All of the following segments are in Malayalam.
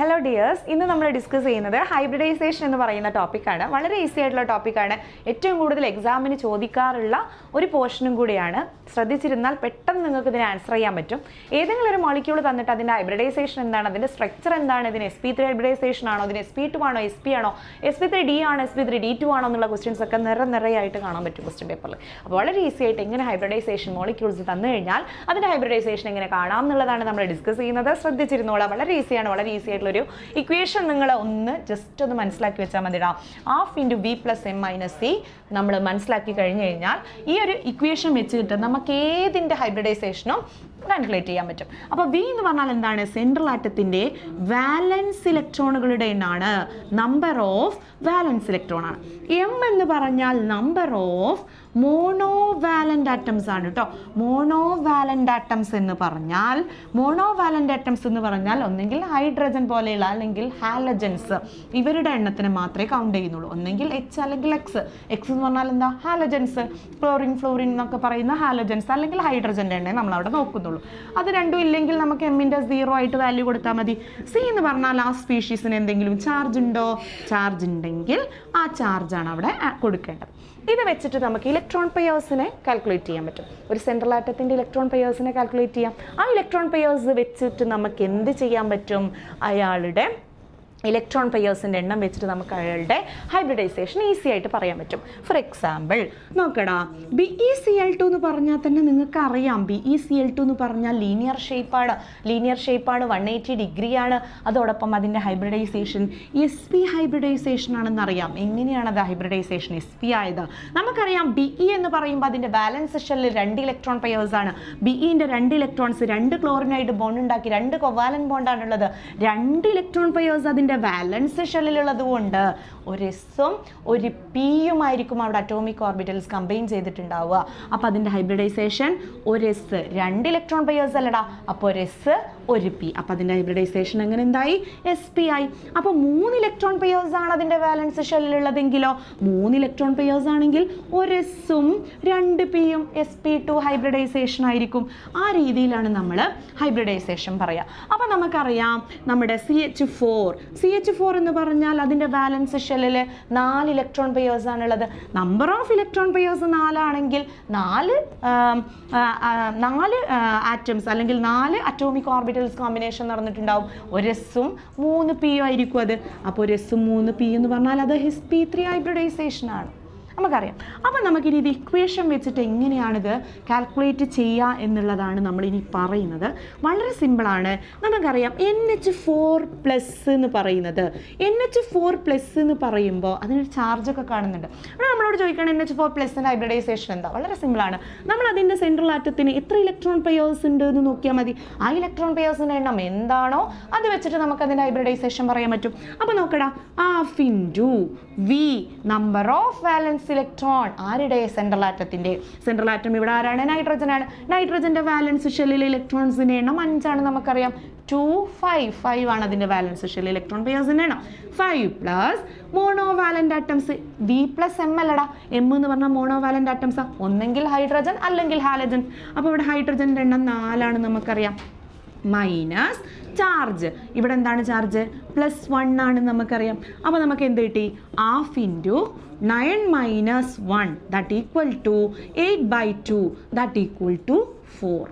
ഹലോ ഡിയേഴ്സ്, ഇന്ന് നമ്മൾ ഡിസ്കസ് ചെയ്യുന്നത് ഹൈബ്രിഡൈസേഷൻ എന്ന് പറയുന്ന ടോപ്പിക്കാണ്. വളരെ ഈസി ആയിട്ടുള്ള ടോപ്പിക്കാണ്. ഏറ്റവും കൂടുതൽ എക്സാമിന് ചോദിക്കാറുള്ള ഒരു പോർഷനും കൂടിയാണ്. ശ്രദ്ധിച്ചിരുന്നാൽ പെട്ടെന്ന് നിങ്ങൾക്ക് ഇതിന് ആൻസർ ചെയ്യാൻ പറ്റും. ഏതെങ്കിലും ഒരു മോളിക്യൂൾ തന്നിട്ട് അതിൻ്റെ ഹൈബ്രിഡൈസേഷൻ എന്താണ്, അതിൻ്റെ സ്ട്രക്ചർ എന്താണ്, ഇതിന് sp3 ഹൈബ്രിഡൈസേഷൻ ആണോ, ഇതിന് sp2 ആണോ, sp ആണോ, sp3d ആണോ, sp3d2 ആണോ എന്നുള്ള ക്വസ്റ്റ്യൻസ് ഒക്കെ നിറയായിട്ട് കാണാൻ പറ്റും ക്വസ്റ്റ്യൻ പേപ്പറിൽ. അപ്പോൾ വളരെ ഈസി ആയിട്ട് എങ്ങനെ ഹൈബ്രിഡൈസേഷൻ മോളിക്യൂൾസ് തന്നു കഴിഞ്ഞാൽ അതിൻ്റെ ഹൈബ്രിഡൈസേഷൻ എങ്ങനെ കാണാം എന്നുള്ളതാണ് നമ്മൾ ഡിസ്കസ് ചെയ്യുന്നത്. ശ്രദ്ധിച്ചിരുന്നോളാം, വളരെ ഈസിയാണ്. വളരെ ഈസി ആയിട്ടുള്ള ഒരു ഇക്വേഷൻ നിങ്ങൾ ജസ്റ്റ് ഒന്ന് മനസ്സിലാക്കി വെച്ചാൽ മതിടാ. Half into B plus M minus C നമ്മൾ മനസ്സിലാക്കി കഴിഞ്ഞു കഴിഞ്ഞാൽ ഈ ഒരു ഇക്വേഷൻ വെച്ചിട്ട് നമുക്ക് ഏതിൻ്റെ ഹൈബ്രിഡൈസേഷനും കാൽക്കുലേറ്റ് ചെയ്യാൻ പറ്റും. അപ്പോൾ വി എന്ന് പറഞ്ഞാൽ എന്താണ്? സെൻട്രൽ ആറ്റത്തിൻ്റെ വാലൻസ് ഇലക്ട്രോണുകളുടെ എണ്ണാണ്, നമ്പർ ഓഫ് വാലൻസ് ഇലക്ട്രോൺ ആണ്. എം എന്ന് പറഞ്ഞാൽ നമ്പർ ഓഫ് മോണോവാലന്റ് ആറ്റംസ് ആണ് കേട്ടോ. മോണോവാലന്റ് ആറ്റംസ് എന്ന് പറഞ്ഞാൽ ഒന്നെങ്കിൽ ഹൈഡ്രജൻ പോലെയുള്ള അല്ലെങ്കിൽ ഹാലജൻസ്, ഇവരുടെ എണ്ണത്തിന് മാത്രമേ കൗണ്ട് ചെയ്യുന്നുള്ളൂ. ഒന്നെങ്കിൽ എച്ച് അല്ലെങ്കിൽ എക്സ്. എക്സ് എന്ന് പറഞ്ഞാൽ എന്താ? ഹാലജൻസ്, ക്ലോറിൻ ഫ്ലോറിൻ എന്നൊക്കെ പറയുന്ന ഹാലജൻസ് അല്ലെങ്കിൽ ഹൈഡ്രജൻ്റെ എണ്ണയെ നമ്മൾ അവിടെ നോക്കുന്നുള്ളൂ. അത് രണ്ടും ഇല്ലെങ്കിൽ നമുക്ക് എമ്മിൻ്റെ 0 ആയിട്ട് വാല്യൂ കൊടുത്താൽ മതി. സി എന്ന് പറഞ്ഞാൽ ആ സ്പീഷീസിന് എന്തെങ്കിലും ചാർജ് ഉണ്ടോ? ചാർജ് ഉണ്ടെങ്കിൽ ആ ചാർജാണ് അവിടെ കൊടുക്കേണ്ടത്. ഇത് വെച്ചിട്ട് നമുക്ക് ഇലക്ട്രോൺ പെയേഴ്സിനെ കാൽക്കുലേറ്റ് ചെയ്യാൻ പറ്റും. ഒരു സെൻട്രൽ ആറ്റത്തിൻ്റെ ഇലക്ട്രോൺ പെയേഴ്സിനെ കാൽക്കുലേറ്റ് ചെയ്യാം. ആ ഇലക്ട്രോൺ പെയേഴ്സ് വെച്ചിട്ട് നമുക്ക് എന്ത് ചെയ്യാൻ പറ്റും? അയാളുടെ ഇലക്ട്രോൺ പെയേഴ്സിൻ്റെ എണ്ണം വെച്ചിട്ട് നമുക്ക് അയാളുടെ ഹൈബ്രിഡൈസേഷൻ ഈസി ആയിട്ട് പറയാൻ പറ്റും. ഫോർ എക്സാമ്പിൾ നോക്കടാ, BeCl2 എന്ന് പറഞ്ഞാൽ തന്നെ നിങ്ങൾക്ക് അറിയാം. BeCl2 എന്ന് പറഞ്ഞാൽ ലീനിയർ ഷേപ്പാണ്. 180 ഡിഗ്രിയാണ്. അതോടൊപ്പം അതിൻ്റെ ഹൈബ്രിഡൈസേഷൻ sp ഹൈബ്രിഡൈസേഷൻ ആണെന്ന് അറിയാം. എങ്ങനെയാണ് അത് ഹൈബ്രിഡൈസേഷൻ sp ആയത്? നമുക്കറിയാം Be എന്ന് പറയുമ്പോൾ അതിൻ്റെ ബാലൻസ് ഷെല്ലിൽ 2 ഇലക്ട്രോൺ പെയേഴ്സ് ആണ്. Beൻ്റെ 2 ഇലക്ട്രോൺസ് 2 ക്ലോറിനായിട്ട് ബോണ്ട് ഉണ്ടാക്കി 2 കൊവാലൻ ബോണ്ടാണുള്ളത്. 2 ഇലക്ട്രോൺ പെയേഴ്സ് അതിൻ്റെ ബാലൻസ് ഷെല്ലിലുള്ളത് കൊണ്ട് ഒരു എസും ഒരു പിയുമായിരിക്കും അവിടെ അറ്റോമിക് ഓർബിറ്റൽസ് കമ്പൈൻ ചെയ്തിട്ടുണ്ടാവുക. അപ്പോൾ അതിൻ്റെ ഹൈബ്രിഡൈസേഷൻ ഒരു എസ്, 2 ഇലക്ട്രോൺ പെയേഴ്സ് അല്ലടാ, അപ്പോൾ ഒരു എസ് ഒരു പി. അപ്പോൾ അതിൻ്റെ ഹൈബ്രിഡൈസേഷൻ എങ്ങനെ എന്തായി? sp ആയി. അപ്പോൾ 3 ഇലക്ട്രോൺ പെയേഴ്സ് ആണ് അതിൻ്റെ ബാലൻസ് ഷെല്ലിലുള്ളതെങ്കിലോ 3 ഇലക്ട്രോൺ പെയേഴ്സ് ആണെങ്കിൽ ഒരു എസും 2 പിയും sp2 ഹൈബ്രിഡൈസേഷൻ ആയിരിക്കും. ആ രീതിയിലാണ് നമ്മൾ ഹൈബ്രിഡൈസേഷൻ പറയുക. അപ്പോൾ നമുക്കറിയാം നമ്മുടെ CH4 എന്ന് പറഞ്ഞാൽ അതിൻ്റെ ബാലൻസ് ഷെല്ലിൽ 4 ഇലക്ട്രോൺ പെയേഴ്സ് ആണുള്ളത്. നമ്പർ ഓഫ് ഇലക്ട്രോൺ പെയേഴ്സ് 4 ആണെങ്കിൽ 4 ആറ്റംസ് അല്ലെങ്കിൽ 4 അറ്റോമിക് ഓർബിറ്റൽസ് കോമ്പിനേഷൻ നടന്നിട്ടുണ്ടാവും. ഒരു എസും 3 പിയും ആയിരിക്കും അത്. അപ്പോൾ ഒരു എസും 3 പി എന്ന് പറഞ്ഞാൽ അത് sp3 ഹൈബ്രിഡൈസേഷൻ ആണ്, നമുക്കറിയാം. അപ്പം നമുക്കിനി ഇത് ഇക്വേഷൻ വെച്ചിട്ട് എങ്ങനെയാണിത് കാൽക്കുലേറ്റ് ചെയ്യുക എന്നുള്ളതാണ് നമ്മളിനി പറയുന്നത്. വളരെ സിമ്പിളാണ്. നമുക്കറിയാം NH4+ എന്ന് പറയുന്നത്, NH4+ എന്ന് പറയുമ്പോൾ അതിനൊരു ചാർജൊക്കെ കാണുന്നുണ്ട്. അവിടെ നമ്മളോട് ചോദിക്കണം NH4+ൻ്റെ ഹൈബ്രിഡൈസേഷൻ എന്താ? വളരെ സിമ്പിളാണ്. നമ്മൾ അതിൻ്റെ സെൻട്രൽ ആറ്റത്തിന് എത്ര ഇലക്ട്രോൺ പെയേഴ്സ് ഉണ്ട് എന്ന് നോക്കിയാൽ മതി. ആ ഇലക്ട്രോൺ പെയേഴ്സിൻ്റെ എണ്ണം എന്താണോ അത് വെച്ചിട്ട് നമുക്ക് അതിൻ്റെ ഹൈബ്രിഡൈസേഷൻ പറയാൻ പറ്റും. അപ്പോൾ നോക്കടാ, half into V number of valence electron ആരുടെ? സെൻട്രൽ ആറ്റത്തിൻ്റെ. സെൻട്രൽ ആറ്റം ഇവിടെ ആരാണ്? നൈട്രജൻ ആണ്. നൈട്രജൻ്റെ വാലൻസ് ഷെല്ലിലെ ഇലക്ട്രോൺസിൻ്റെ എണ്ണം 5 ആണ് നമുക്കറിയാം. 2 5 ആണ് അതിൻ്റെ വാലൻസ് ഷെല്ലിൽ ഇലക്ട്രോൺ പെയേഴ്സിൻ്റെ എണ്ണം. 5 plus monovalent atoms V plus M അല്ലടാ. എം എന്ന് പറഞ്ഞാൽ മോണോവാലൻ്റ് ആറ്റംസാ, ഒന്നെങ്കിൽ ഹൈഡ്രജൻ അല്ലെങ്കിൽ ഹാലജൻ. അപ്പോൾ ഇവിടെ ഹൈഡ്രജൻ്റെ എണ്ണം 4 ആണ് നമുക്കറിയാം. മൈനസ് ചാർജ്, ഇവിടെ എന്താണ് ചാർജ്? +1 ആണ് നമുക്കറിയാം. അപ്പോൾ നമുക്ക് എന്ത് കിട്ടി? Half into 9 - 1 that equal to 8/2 that equal to 4.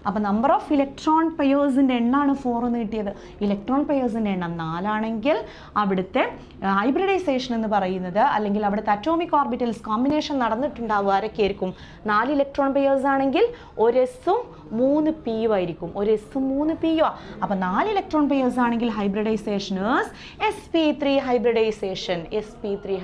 അപ്പോൾ നമ്പർ ഓഫ് ഇലക്ട്രോൺ പെയേഴ്സിൻ്റെ എണ്ണമാണ് 4 എന്ന് കിട്ടിയത്. ഇലക്ട്രോൺ പെയേഴ്സിൻ്റെ എണ്ണം 4 ആണെങ്കിൽ അവിടുത്തെ ഹൈബ്രിഡൈസേഷൻ എന്ന് പറയുന്നത് അല്ലെങ്കിൽ അവിടുത്തെ അറ്റോമിക് ഓർബിറ്റൽസ് കോമ്പിനേഷൻ നടന്നിട്ടുണ്ടാവുക ആരൊക്കെയായിരിക്കും? 4 ഇലക്ട്രോൺ പെയേഴ്സ് ആണെങ്കിൽ ഒരു എസും 3 പിയും ആയിരിക്കും. ഒരു എസും 3 പിയും. അപ്പോൾ 4 ഇലക്ട്രോൺ പെയേഴ്സ് ആണെങ്കിൽ ഹൈബ്രിഡൈസേഷൻ sp3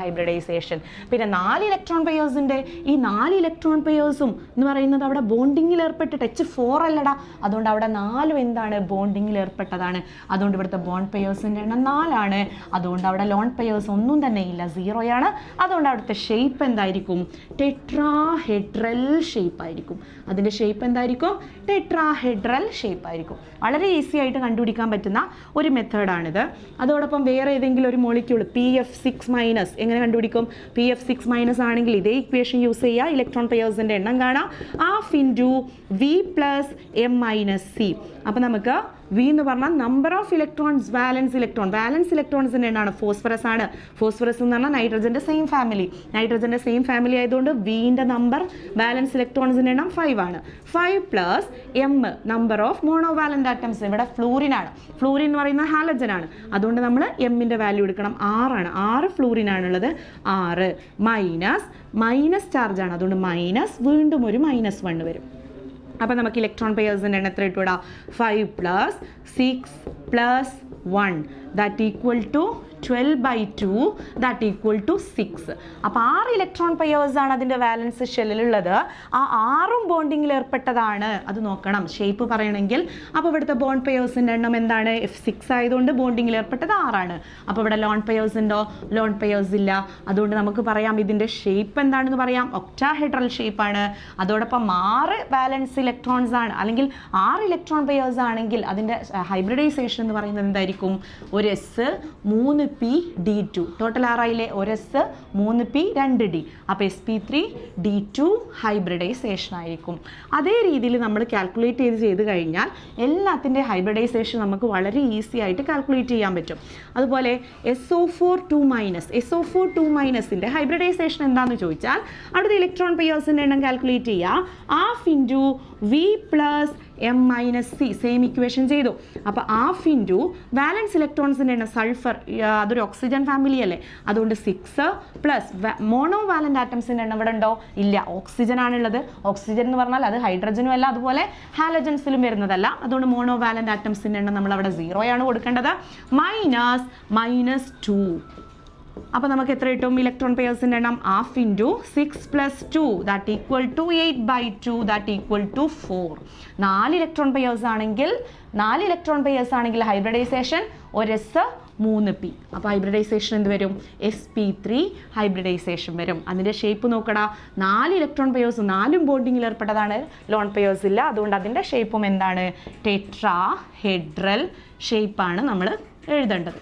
ഹൈബ്രിഡൈസേഷൻ. പിന്നെ 4 ഇലക്ട്രോൺ പെയേഴ്സിൻ്റെ ഈ 4 ഇലക്ട്രോൺ പെയേഴ്സും എന്ന് പറയുന്നത് അവിടെ ബോണ്ടിങ്ങിൽ ഏർപ്പെട്ടിട്ട് H4 അല്ലടാ, അതുകൊണ്ട് അവിടെ 4 എന്താണ്? ബോണ്ടിങ്ങിൽ ഏർപ്പെട്ടതാണ്. അതുകൊണ്ട് ഇവിടുത്തെ ബോണ്ട് പെയേഴ്സിൻ്റെ എണ്ണം 4 ആണ്. അതുകൊണ്ട് അവിടെ ലോൺ പെയേഴ്സ് ഒന്നും തന്നെ ഇല്ല, 0 ആണ്. അതുകൊണ്ട് അവിടുത്തെ ഷേപ്പ് എന്തായിരിക്കും? ടെട്രാഹെഡ്രൽ ഷേപ്പ് ആയിരിക്കും. അതിൻ്റെ ഷേപ്പ് എന്തായിരിക്കും? ടെട്രാഹെഡ്രൽ ഷേപ്പ് ആയിരിക്കും. വളരെ ഈസി ആയിട്ട് കണ്ടുപിടിക്കാൻ പറ്റുന്ന ഒരു മെത്തേഡാണിത്. അതോടൊപ്പം വേറെ ഏതെങ്കിലും ഒരു മോളിക്യൂൾ PF6- എങ്ങനെ കണ്ടുപിടിക്കും? PF6- ആണെങ്കിൽ ഇതേ ഇക്വേഷൻ യൂസ് ചെയ്യുക. ഇലക്ട്രോൺ പെയേഴ്സിൻ്റെ എണ്ണം കാണാം. Half into V plus M minus C. അപ്പോൾ നമുക്ക് വി എന്ന് പറഞ്ഞാൽ നമ്പർ ഓഫ് ഇലക്ട്രോൺസ്, വാലൻസ് ഇലക്ട്രോൺസിൻ്റെ എണ്ണമാണ്. ഫോസ്ഫറസ് ആണ്. ഫോസ്ഫറസ് എന്ന് പറഞ്ഞാൽ നൈട്രജൻ്റെ സെയിം ഫാമിലി ആയതുകൊണ്ട് വിൻ്റെ നമ്പർ, വാലൻസ് ഇലക്ട്രോൺസിൻ്റെ എണ്ണം 5 ആണ്. 5 plus M number of monovalent atoms. ഇവിടെ ഫ്ലൂറിൻ ആണ്. ഫ്ലൂറിൻ എന്ന് പറയുന്നത് ഹാലജൻ ആണ്. അതുകൊണ്ട് നമ്മൾ എമ്മിൻ്റെ വാല്യൂ എടുക്കണം. 6 ആണ്. 6 ഫ്ലൂറിൻ ആണുള്ളത്. 6 മൈനസ് ചാർജ് ആണ്. അതുകൊണ്ട് മൈനസ്, വീണ്ടും ഒരു -1 വരും. അപ്പോൾ നമുക്ക് ഇലക്ട്രോൺ പെയർസിൻ്റെ എണ്ണം എത്ര ഇട്ടുകൂടാ? 5 plus 6 plus 1 that equal to 12/2 that equal to 6. അപ്പോൾ 6 ഇലക്ട്രോൺ പെയേഴ്സ് ആണ് അതിൻ്റെ വാലൻസ് ഷെല്ലിലുള്ളത്. ആ 6ഉം ബോണ്ടിങ്ങിൽ ഏർപ്പെട്ടതാണ്. അത് നോക്കണം ഷേപ്പ് പറയണമെങ്കിൽ. അപ്പോൾ ഇവിടുത്തെ ബോണ്ട് പെയേഴ്സിൻ്റെ എണ്ണം എന്താണ്? F6 ആയതുകൊണ്ട് ബോണ്ടിങ്ങിൽ ഏർപ്പെട്ടത് 6 ആണ്. അപ്പോൾ ഇവിടെ ലോൺ പെയേഴ്സ് ഉണ്ടോ? ലോൺ പെയേഴ്സ് ഇല്ല. അതുകൊണ്ട് നമുക്ക് പറയാം ഇതിൻ്റെ ഷേപ്പ് എന്താണെന്ന് പറയാം. ഒക്ടാഹെഡ്രൽ ഷേപ്പാണ്. അതോടൊപ്പം 6 വാലൻസ് ഇലക്ട്രോൺസ് ആണ്, അല്ലെങ്കിൽ 6 ഇലക്ട്രോൺ പെയേഴ്സ് ആണെങ്കിൽ അതിൻ്റെ ഹൈബ്രിഡൈസേഷൻ എന്ന് പറയുന്നത് എന്തായിരിക്കും? ഒരു S 3p_d2. ടോട്ടൽ 6 ഒരു S 3p 2d. അപ്പോൾ sp3d2 ഹൈബ്രിഡൈസേഷൻ ആയിരിക്കും. അതേ രീതിയിൽ നമ്മൾ കാൽക്കുലേറ്റ് ചെയ്ത് കഴിഞ്ഞാൽ എല്ലാത്തിൻ്റെ ഹൈബ്രിഡൈസേഷൻ നമുക്ക് വളരെ ഈസി ആയിട്ട് കാൽക്കുലേറ്റ് ചെയ്യാൻ പറ്റും. അതുപോലെ SO4 ഹൈബ്രിഡൈസേഷൻ എന്താണെന്ന് ചോദിച്ചാൽ അവിടുത്തെ ഇലക്ട്രോൺ പെയേഴ്സിൻ്റെ എണ്ണം കാൽക്കുലേറ്റ് ചെയ്യുക. ½ into V plus M minus C. Same equation ചെയ്തു. അപ്പോൾ ½ വാലൻസ് ഇലക്ട്രോൺസിൻ്റെ എണ്ണം സൾഫർ, അതൊരു ഓക്സിജൻ ഫാമിലി അല്ലേ, അതുകൊണ്ട് 6 പ്ലസ് മോണോ വാലൻ്റ് ആറ്റംസിൻ്റെ എണ്ണം ഇവിടെ ഉണ്ടോ? ഇല്ല. ഓക്സിജൻ ആണുള്ളത്. ഓക്സിജൻ എന്ന് പറഞ്ഞാൽ അത് ഹൈഡ്രജനും അല്ല, അതുപോലെ ഹാലജൻസിലും വരുന്നതല്ല. അതുകൊണ്ട് മോണോ വാലൻ്റ് ആറ്റംസിൻ്റെ എണ്ണം നമ്മൾ അവിടെ 0 ആണ് കൊടുക്കേണ്ടത്. -2. അപ്പോൾ നമുക്ക് എത്ര കിട്ടും? ഇലക്ട്രോൺ പെയേഴ്സിൻ്റെ എണ്ണം ½ into 6 plus 2 that equal to 8/2 that equal to 4. 4 electron pairs ആണെങ്കിൽ ഹൈബ്രിഡൈസേഷൻ ഒരു S 3p. അപ്പോൾ ഹൈബ്രിഡൈസേഷൻ എന്ത് വരും? sp3 ഹൈബ്രിഡൈസേഷൻ വരും. അതിൻ്റെ ഷേപ്പ് നോക്കടാ. 4 ഇലക്ട്രോൺ പെയേഴ്സ്, 4ഉം ബോണ്ടിങ്ങിൽ ഏർപ്പെട്ടതാണ്. ലോൺ പെയേഴ്സ് ഇല്ല. അതുകൊണ്ട് അതിൻ്റെ ഷേപ്പും എന്താണ്? ടെട്രാഹെഡ്രൽ ഷേപ്പാണ് നമ്മൾ എഴുതേണ്ടത്.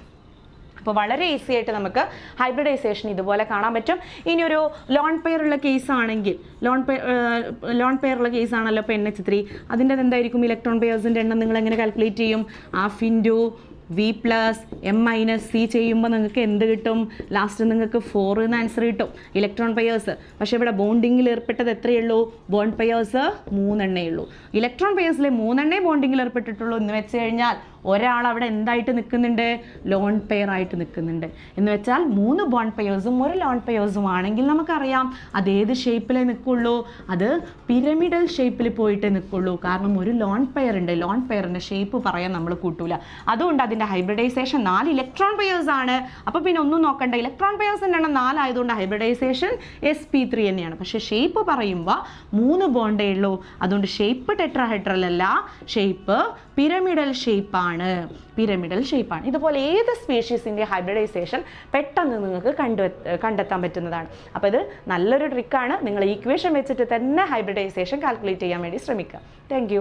അപ്പോൾ വളരെ ഈസി ആയിട്ട് നമുക്ക് ഹൈബ്രിഡൈസേഷൻ ഇതുപോലെ കാണാൻ പറ്റും. ഇനി ഒരു ലോൺ പെയർ ഉള്ള കേസ് ആണെങ്കിൽ, ലോൺ പെയർ ഉള്ള കേസ് ആണല്ലോ ഇപ്പോൾ NH3. അതിൻ്റെ എന്തായിരിക്കും? ഇലക്ട്രോൺ പെയേഴ്സിൻ്റെ എണ്ണം നിങ്ങൾ എങ്ങനെ കാൽക്കുലേറ്റ് ചെയ്യും? ½ into V plus M minus C ചെയ്യുമ്പോൾ നിങ്ങൾക്ക് എന്ത് കിട്ടും? ലാസ്റ്റ് നിങ്ങൾക്ക് 4 എന്ന് ആൻസർ കിട്ടും. Electron pairs. പക്ഷേ ഇവിടെ ബോണ്ടിങ്ങിൽ ഏർപ്പെട്ടത് എത്രയേ ഉള്ളൂ? ബോണ്ട് പെയേഴ്സ് 3 എണ്ണേ ഉള്ളൂ. ഇലക്ട്രോൺ പെയേഴ്സിലെ 3 എണ്ണേ ബോണ്ടിങ്ങിൽ ഏർപ്പെട്ടിട്ടുള്ളൂ എന്ന് വെച്ച് കഴിഞ്ഞാൽ ഒരാൾ അവിടെ എന്തായിട്ട് നിൽക്കുന്നുണ്ട്? ലോൺ പെയർ ആയിട്ട് നിൽക്കുന്നുണ്ട്. എന്ന് വെച്ചാൽ 3 ബോണ്ട് പെയേഴ്സും 1 ലോൺ പെയേഴ്സും ആണെങ്കിൽ നമുക്കറിയാം അത് ഏത് ഷേപ്പിലേ നിൽക്കുള്ളൂ? അത് പിരമിഡൽ ഷേപ്പിൽ പോയിട്ടേ നിൽക്കുള്ളൂ. കാരണം ഒരു ലോൺ പെയർ ഉണ്ട്. ലോൺ പെയറിൻ്റെ ഷേപ്പ് പറയാൻ നമ്മൾ കൂട്ടൂല. അതുകൊണ്ട് അതിൻ്റെ ഹൈബ്രിഡൈസേഷൻ 4 ഇലക്ട്രോൺ പെയേഴ്സ് ആണ്. അപ്പോൾ പിന്നെ ഒന്നും നോക്കണ്ട. ഇലക്ട്രോൺ പെയേഴ്സിൻ്റെ എണ്ണം 4 ആയതുകൊണ്ട് ഹൈബ്രിഡൈസേഷൻ sp3 തന്നെയാണ്. പക്ഷേ ഷേപ്പ് പറയുമ്പോൾ 3 ബോണ്ടേ ഉള്ളൂ. അതുകൊണ്ട് ഷേപ്പ് ടെട്രാഹെഡ്രൽ അല്ല, ഷേപ്പ് പിരമിഡൽ ഷേപ്പാണ്. ഇതുപോലെ ഏത് സ്പീഷീസിൻ്റെ ഹൈബ്രിഡൈസേഷൻ പെട്ടെന്ന് നിങ്ങൾക്ക് കണ്ടെത്താൻ പറ്റുന്നതാണ്. അപ്പോൾ ഇത് നല്ലൊരു ട്രിക്കാണ്. നിങ്ങൾ ഈക്വേഷൻ വെച്ചിട്ട് തന്നെ ഹൈബ്രിഡൈസേഷൻ കാൽക്കുലേറ്റ് ചെയ്യാൻ വേണ്ടി ശ്രമിക്കുക. താങ്ക്